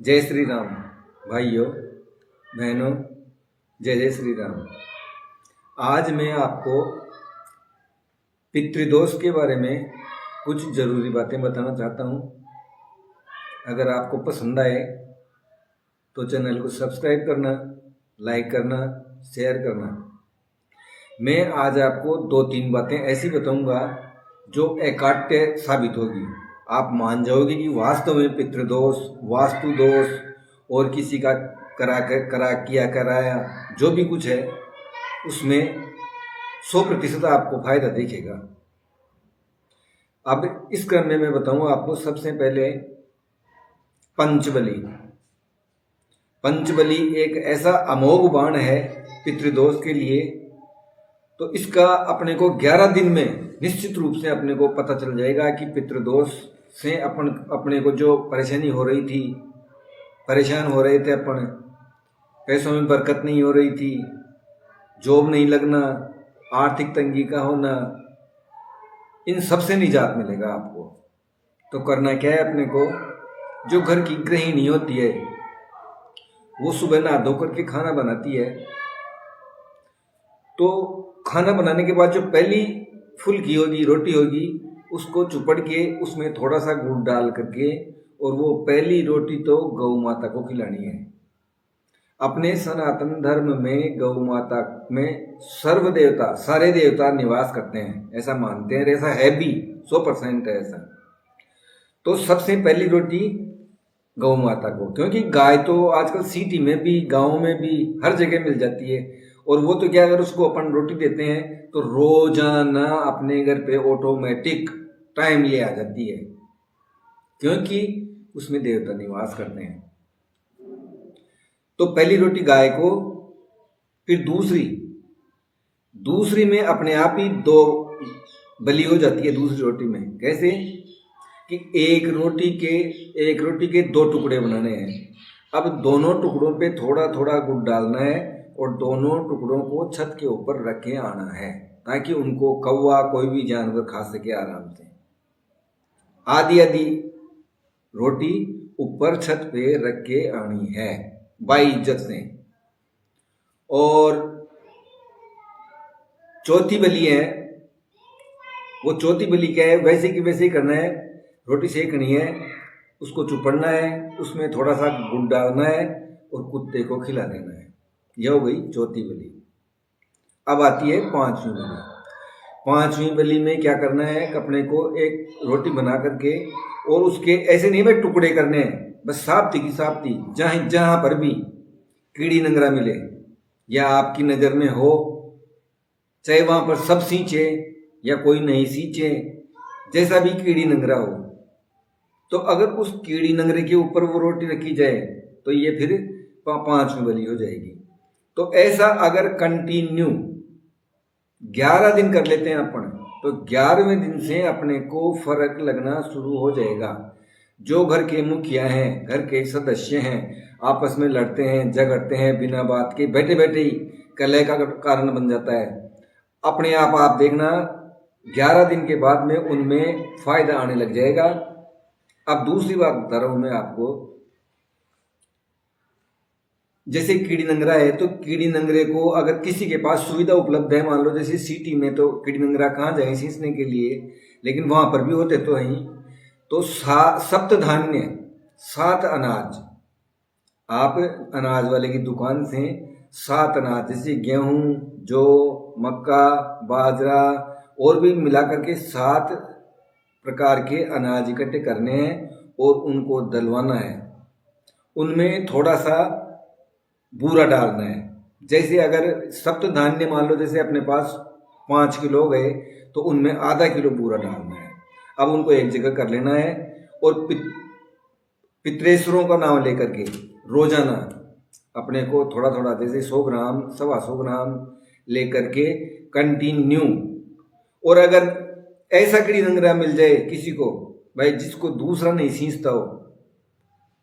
जय श्री राम भाइयों बहनों, जय जय श्री राम। आज मैं आपको पितृदोष के बारे में कुछ ज़रूरी बातें बताना चाहता हूँ। अगर आपको पसंद आए तो चैनल को सब्सक्राइब करना, लाइक करना, शेयर करना। मैं आज आपको 2-3 बातें ऐसी बताऊँगा जो अकाट्य साबित होगी। आप मान जाओगे कि वास्तव में पितृदोष, वास्तु दोष और किसी का कराया जो भी कुछ है उसमें 100% आपको फायदा दिखेगा। अब इस क्रम में मैं बताऊंगा आपको सबसे पहले पंचबली। पंचबली एक ऐसा अमोघ बाण है पितृदोष के लिए। तो इसका अपने को 11 दिन में निश्चित रूप से अपने को पता चल जाएगा कि पितृदोष से अपने को जो परेशानी हो रही थी, परेशान हो रहे थे अपन, पैसों में बरकत नहीं हो रही थी, जॉब नहीं लगना, आर्थिक तंगी का होना, इन सब से निजात मिलेगा आपको। तो करना क्या है अपने को, जो घर की गृहिणी होती है वो सुबह नहा धो करके खाना बनाती है, तो खाना बनाने के बाद जो पहली फुल्की होगी, रोटी होगी, उसको चुपड़ के उसमें थोड़ा सा गुड़ डाल करके और वो पहली रोटी तो गौ माता को खिलानी है। अपने सनातन धर्म में गौ माता में सर्व देवता, सारे देवता निवास करते हैं, ऐसा मानते हैं, ऐसा है भी, 100% है ऐसा। तो सबसे पहली रोटी गौ माता को, क्योंकि गाय तो आजकल सिटी में भी, गाँव में भी, हर जगह मिल जाती है। और वो तो क्या, अगर उसको अपन रोटी देते हैं तो रोजाना अपने घर पे ऑटोमेटिक टाइम ये आ जाती है, क्योंकि उसमें देवता निवास करते हैं। तो पहली रोटी गाय को, फिर दूसरी में अपने आप ही 2 बलि हो जाती है। दूसरी रोटी में कैसे कि एक रोटी के 2 टुकड़े बनाने हैं। अब दोनों टुकड़ों पे थोड़ा थोड़ा गुड़ डालना है और दोनों टुकड़ों को छत के ऊपर रख के आना है, ताकि उनको कौवा कोई भी जानवर खा सके आराम से। आधी रोटी ऊपर छत पे रख के आनी है बाई इज्जत से। और चौथी बलि है, वो चौथी बलि क्या है, वैसे की वैसे ही करना है। रोटी सेकनी है, उसको चुपड़ना है, उसमें थोड़ा सा गुड़ डालना है और कुत्ते को खिला देना है। यह हो गई चौथी बलि। अब आती है 5वीं बलि। 5वीं बलि में क्या करना है, अपने को एक रोटी बना करके, और उसके ऐसे नहीं भाई टुकड़े करने हैं, बस साप्ती की साप्ती, जहां पर भी कीड़ी नंगरा मिले या आपकी नज़र में हो, चाहे वहां पर सब सींचे या कोई नहीं सींचे, जैसा भी कीड़ी नंगरा हो, तो अगर उस कीड़ी नंगरे के ऊपर वो रोटी रखी जाए तो ये फिर 5वीं बलि हो जाएगी। तो ऐसा अगर कंटिन्यू 11 दिन कर लेते हैं अपन, तो 11वें दिन से अपने को फर्क लगना शुरू हो जाएगा। जो घर के मुखिया हैं, घर के सदस्य हैं, आपस में लड़ते हैं, झगड़ते हैं बिना बात के, बैठे बैठे ही कलह का कारण बन जाता है। अपने आप देखना 11 दिन के बाद में उनमें फायदा आने लग जाएगा। अब दूसरी बात बता रहा हूं मैं आपको, जैसे कीड़ी नंगरा है, तो कीड़ी नंगरे को अगर किसी के पास सुविधा उपलब्ध है, मान लो जैसे सिटी में तो कीड़ी नंगरा कहाँ जाए सींचने के लिए, लेकिन वहां पर भी होते तो हैं। तो 7 धान्य, 7 अनाज, आप अनाज वाले की दुकान से 7 अनाज, जैसे गेहूं, जौ, मक्का, बाजरा और भी मिला करके 7 प्रकार के अनाज इकट्ठे करने हैं और उनको दलवाना है। उनमें थोड़ा सा बूरा डालना है। जैसे अगर सप्त धान्य मान लो, जैसे अपने पास 5 किलो गए, तो उनमें आधा किलो बूरा डालना है। अब उनको एक जगह कर लेना है और पितरेश्वरों का नाम लेकर के रोजाना अपने को थोड़ा थोड़ा, जैसे 100 ग्राम, 125 ग्राम लेकर के कंटिन्यू। और अगर ऐसा कीड़ी नंगरा मिल जाए किसी को, भाई जिसको दूसरा नहीं सींचता हो,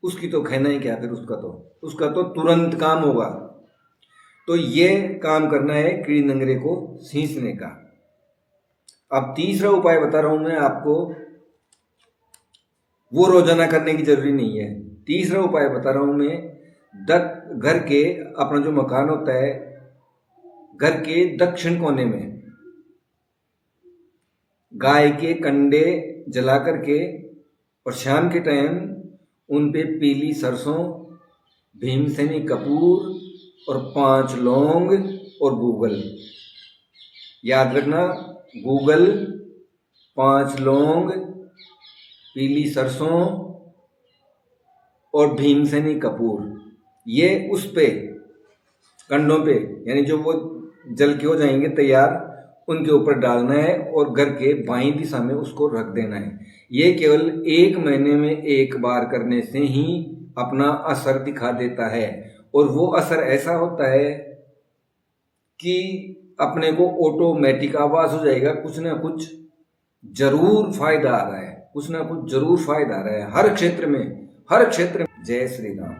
उसकी तो कहना ही क्या, फिर उसका तो तुरंत काम होगा। तो ये काम करना है कीड़ी नंगरे को सींचने का। अब तीसरा उपाय बता रहा हूं मैं आपको, वो रोजाना करने की जरूरी नहीं है। तीसरा उपाय बता रहा हूं मैं, घर के अपना जो मकान होता है, घर के दक्षिण कोने में गाय के कंडे जला करके और शाम के टाइम उन पे पीली सरसों, भीमसेनी कपूर और 5 लौंग और गूगल, याद रखना, गूगल, 5 लौंग, पीली सरसों और भीमसेनी कपूर, ये उस पे कंडों पे, यानी जो वो जल के हो जाएंगे तैयार, उनके ऊपर डालना है और घर के बाईं दिशा में उसको रख देना है। ये केवल 1 महीने में 1 बार करने से ही अपना असर दिखा देता है, और वो असर ऐसा होता है कि अपने को ऑटोमेटिक आवाज हो जाएगा, कुछ ना कुछ जरूर फायदा आ रहा है, कुछ ना कुछ जरूर फायदा आ रहा है, हर क्षेत्र में, हर क्षेत्र में। जय श्री राम।